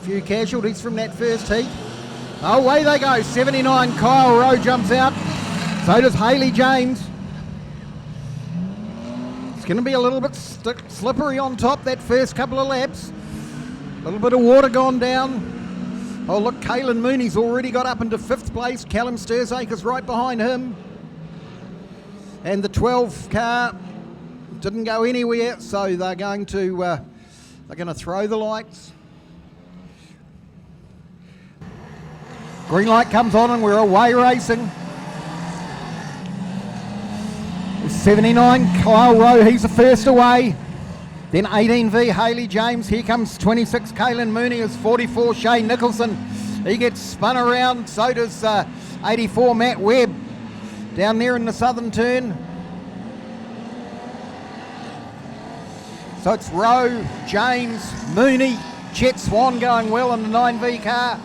few casualties from that first heat. Away they go, 79 Kyle Rowe jumps out, so does Haley James. It's going to be a little bit slippery on top that first couple of laps. A little bit of water gone down. Oh look, Caelan Mooney's already got up into 5th place. Callum Sturzaker's right behind him. And the 12 car didn't go anywhere, so they're going to throw the lights. Green light comes on and we're away racing. 79 Kyle Rowe, he's the first away. Then 18V Haley James. Here comes 26 Caelan Mooney. Is 44 Shane Nicholson. He gets spun around. So does 84 Matt Webb down there in the southern turn. So it's Rowe, James, Mooney, Chet Swan going well in the 9V car.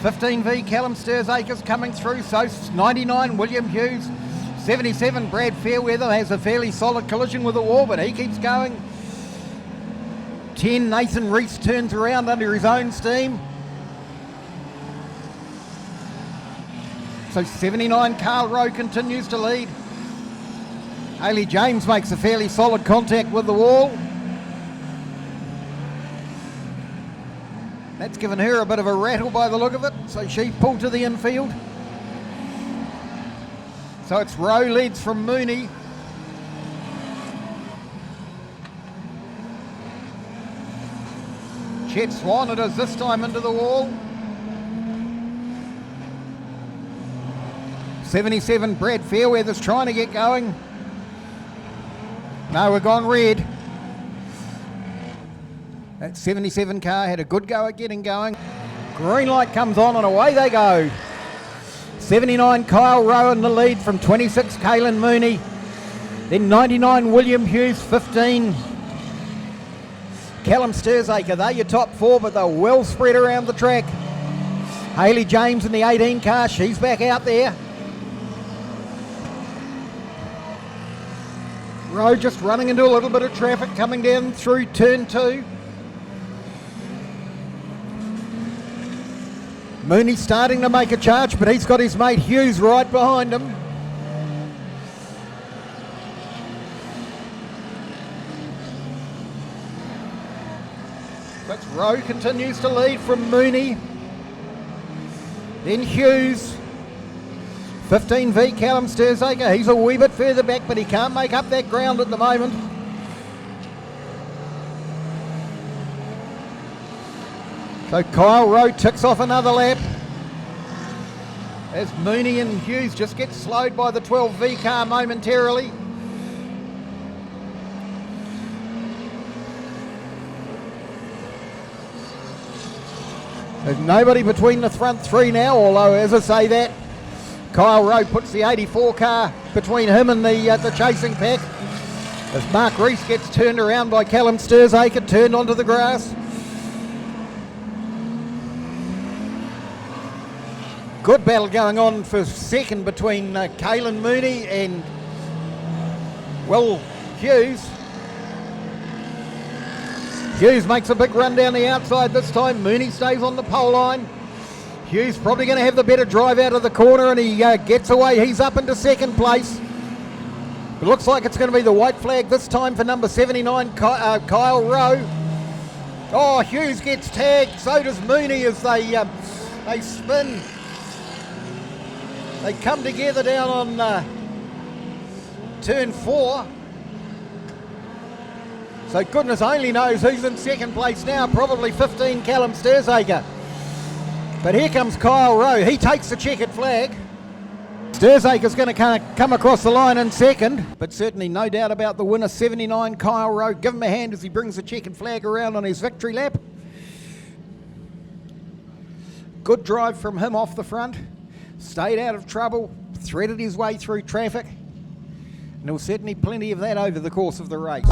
15V Callum Sturzaker's coming through. So 99 William Hughes. 77 Brad Fairweather has a fairly solid collision with the wall, but he keeps going. 10 Nathan Reese turns around under his own steam. So 79 Carl Rowe continues to lead. Haley James makes a fairly solid contact with the wall. That's given her a bit of a rattle by the look of it, so she pulled to the infield. So it's Rowe leads from Mooney. Chet Swan it is this time into the wall. 77 Brad Fairweather's trying to get going. No, we're gone red. That 77 car had a good go at getting going. Green light comes on and away they go. 79 Kyle Rowe in the lead from 26 Caelan Mooney. Then 99 William Hughes, 15 Callum Sturzaker. They're your top 4, but they're well spread around the track. Haley James in the 18 car, she's back out there. Rowe just running into a little bit of traffic coming down through turn 2. Mooney starting to make a charge, but he's got his mate Hughes right behind him. But Rowe continues to lead from Mooney. Then Hughes. 15V Callum Sturzaker. He's a wee bit further back, but he can't make up that ground at the moment. So Kyle Rowe ticks off another lap as Mooney and Hughes just get slowed by the 12V car momentarily. There's nobody between the front 3 now, although as I say that, Kyle Rowe puts the 84 car between him and the chasing pack as Mark Reese gets turned around by Callum Sturzaker, turned onto the grass. Good battle going on for second between Caelan Mooney and Will Hughes. Hughes makes a big run down the outside this time. Mooney stays on the pole line. Hughes probably going to have the better drive out of the corner, and he gets away. He's up into second place. It looks like it's going to be the white flag this time for number 79, Kyle Rowe. Oh, Hughes gets tagged. So does Mooney as they spin. They come together down on turn 4. So goodness only knows who's in second place now. Probably 15 Callum Sturzaker. But here comes Kyle Rowe. He takes the checkered flag. Sturzaker's going to come across the line in second, but certainly no doubt about the winner, 79 Kyle Rowe. Give him a hand as he brings the checkered flag around on his victory lap. Good drive from him off the front. Stayed out of trouble, threaded his way through traffic, and there was certainly plenty of that over the course of the race.